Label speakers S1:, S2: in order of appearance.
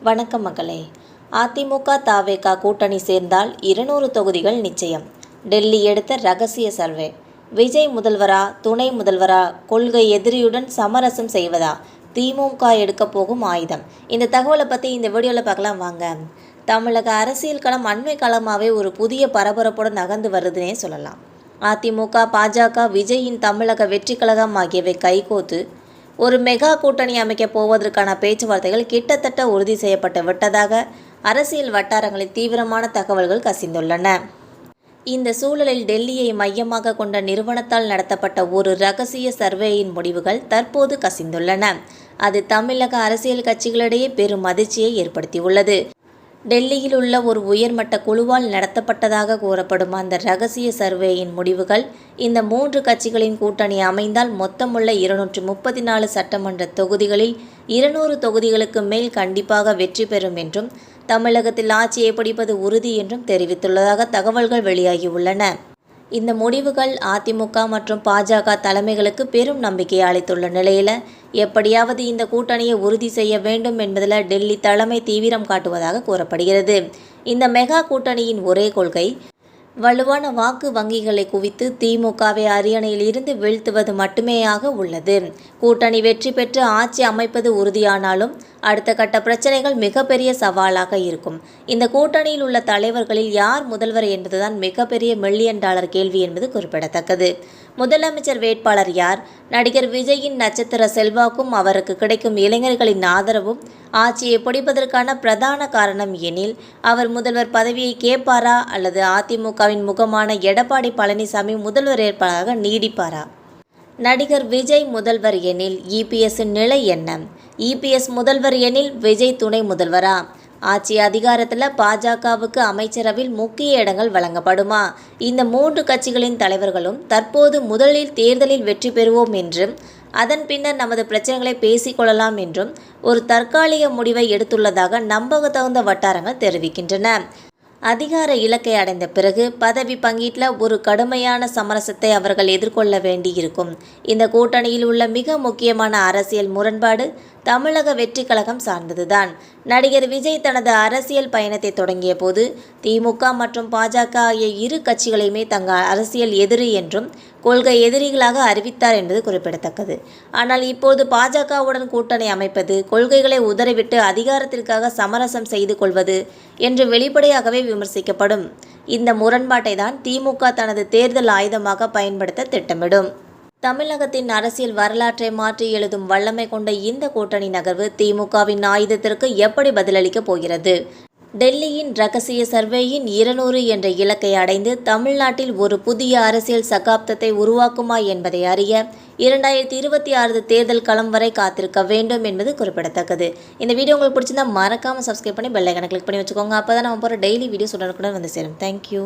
S1: வணக்கம் மகளே. அதிமுக தாவேகா கூட்டணி சேர்ந்தால் 200 தொகுதிகள் நிச்சயம். டெல்லி எடுத்த ரகசிய சர்வே. விஜய் முதல்வரா, துணை முதல்வரா, கொள்கை எதிரியுடன் சமரசம் செய்வதா, திமுக எடுக்க போகும் ஆயுதம். இந்த தகவலை பற்றி இந்த வீடியோவில் பார்க்கலாம் வாங்க. தமிழக அரசியல் களம் அண்மை காலமாகவே ஒரு புதிய பரபரப்புடன் நகர்ந்து வருதுன்னே சொல்லலாம். அதிமுக, பாஜக, விஜயின் தமிழக வெற்றி கழகம் ஆகியவை கைகோத்து ஒரு மெகா கூட்டணி அமைக்கப் போவதற்கான பேச்சுவார்த்தைகள் கிட்டத்தட்ட உறுதி செய்யப்பட்டு விட்டதாக அரசியல் வட்டாரங்களில் தீவிரமான தகவல்கள் கசிந்துள்ளன. இந்த சூழலில் டெல்லியை மையமாக கொண்ட நிறுவனத்தால் நடத்தப்பட்ட ஒரு ரகசிய சர்வேயின் முடிவுகள் தற்போது கசிந்துள்ளன. அது தமிழக அரசியல் கட்சிகளிடையே பெரும் அதிர்ச்சியை ஏற்படுத்தியுள்ளது. டெல்லியில் உள்ள ஒரு உயர்மட்ட குழுவால் நடத்தப்பட்டதாக கூறப்படும் அந்த ரகசிய சர்வேயின் முடிவுகள் இந்த 3 கட்சிகளின் கூட்டணி அமைந்தால் மொத்தமுள்ள 234 சட்டமன்ற தொகுதிகளில் 200 தொகுதிகளுக்கு மேல் கண்டிப்பாக வெற்றி பெறும் என்றும் தமிழகத்தில் ஆட்சியை பிடிப்பது உறுதி என்றும் தெரிவித்துள்ளதாக தகவல்கள் வெளியாகியுள்ளன. இந்த முடிவுகள் அதிமுக மற்றும் பாஜக தலைமைகளுக்கு பெரும் நம்பிக்கையை அளித்துள்ள நிலையில் எப்படியாவது இந்த கூட்டணியை உறுதி செய்ய வேண்டும் என்பதில் டெல்லி தலைமை தீவிரம் காட்டுவதாக கூறப்படுகிறது. இந்த மெகா கூட்டணியின் ஒரே கொள்கை வலுவான வாக்கு வங்கிகளை குவித்து திமுகவை அரியணையில் இருந்து வீழ்த்துவது மட்டுமேயாக உள்ளது. கூட்டணி வெற்றி பெற்று ஆட்சி அமைப்பது உறுதியானாலும் அடுத்த கட்ட பிரச்சனைகள் மிகப்பெரிய சவாலாக இருக்கும். இந்த கூட்டணியில் உள்ள தலைவர்களில் யார் முதல்வர் என்பதுதான் மிகப்பெரிய $1,000,000 கேள்வி என்பது குறிப்பிடத்தக்கது. முதலமைச்சர் வேட்பாளர் யார்? நடிகர் விஜயின் நட்சத்திர செல்வாக்கும் அவருக்கு கிடைக்கும் இளைஞர்களின் ஆதரவும் ஆட்சியை பிடிப்பதற்கான பிரதான காரணம் எனில் அவர் முதல்வர் பதவியை கேட்பாரா அல்லது அதிமுகவின் முகமான எடப்பாடி பழனிசாமி முதல்வர் வேட்பாளராக நீடிப்பாரா? நடிகர் விஜய் முதல்வர் எனில் இபிஎஸ்ஸின் நிலை என்ன? இபிஎஸ் முதல்வர் எனில் விஜய் துணை முதல்வரா? ஆட்சி அதிகாரத்தில் பாஜகவுக்கு அமைச்சரவையில் முக்கிய இடங்கள் வழங்கப்படுமா? இந்த 3 கட்சிகளின் தலைவர்களும் தற்போது முதலில் தேர்தலில் வெற்றி பெறுவோம் என்றும் அதன் பின்னர் நமது பிரச்சனைகளை பேசிக்கொள்ளலாம் என்றும் ஒரு தற்காலிக முடிவை எடுத்துள்ளதாக நம்பகத்தகுந்த வட்டாரங்கள் தெரிவிக்கின்றன. அதிகார இலக்கை அடைந்த பிறகு பதவி பங்கீட்டில் ஒரு கடுமையான சமரசத்தை அவர்கள் எதிர்கொள்ள வேண்டியிருக்கும். இந்த கூட்டணியில் உள்ள மிக முக்கியமான அரசியல் முரண்பாடு தமிழக வெற்றி கழகம் சார்ந்ததுதான். நடிகர் விஜய் தனது அரசியல் பயணத்தை தொடங்கிய போது திமுக மற்றும் பாஜக ஆகிய இரு கட்சிகளையுமே தங்கள் அரசியல் எதிரி என்றும் கொள்கை எதிரிகளாக அறிவித்தார் என்பது குறிப்பிடத்தக்கது. ஆனால் இப்போது பாஜகவுடன் கூட்டணி அமைப்பது, கொள்கைகளை உதறிவிட்டு அதிகாரத்திற்காக சமரசம் செய்து கொள்வது என்று வெளிப்படையாகவே விமர்சிக்கப்படும். இந்த முரண்பாட்டை தான் திமுக தனது தேர்தல் ஆயுதமாக பயன்படுத்த திட்டமிடும். தமிழகத்தின் அரசியல் வரலாற்றை மாற்றி எழுதும் வல்லமை கொண்ட இந்த கூட்டணி நகர்வு திமுகவின் ஆயுதத்திற்கு எப்படி பதிலளிக்கப் போகிறது? டெல்லியின் ரகசிய சர்வேயின் 200 என்ற இலக்கை அடைந்து தமிழ்நாட்டில் ஒரு புதிய அரசியல் சகாப்தத்தை உருவாக்குமா என்பதை அறிய 2026 தேர்தல் களம் வரை காத்திருக்க வேண்டும் என்பது குறிப்பிடத்தக்கது. இந்த வீடியோ உங்களுக்கு பிடிச்சிருந்தா மறக்காமல் சப்ஸ்கிரைப் பண்ணி பெல் ஐகானை கிளிக் பண்ணி வச்சுக்கோங்க. அப்போ தான் நம்ம போகிற டெய்லி வீடியோஸ் உடனுக்குடன் வந்து சேரும். தேங்க்யூ.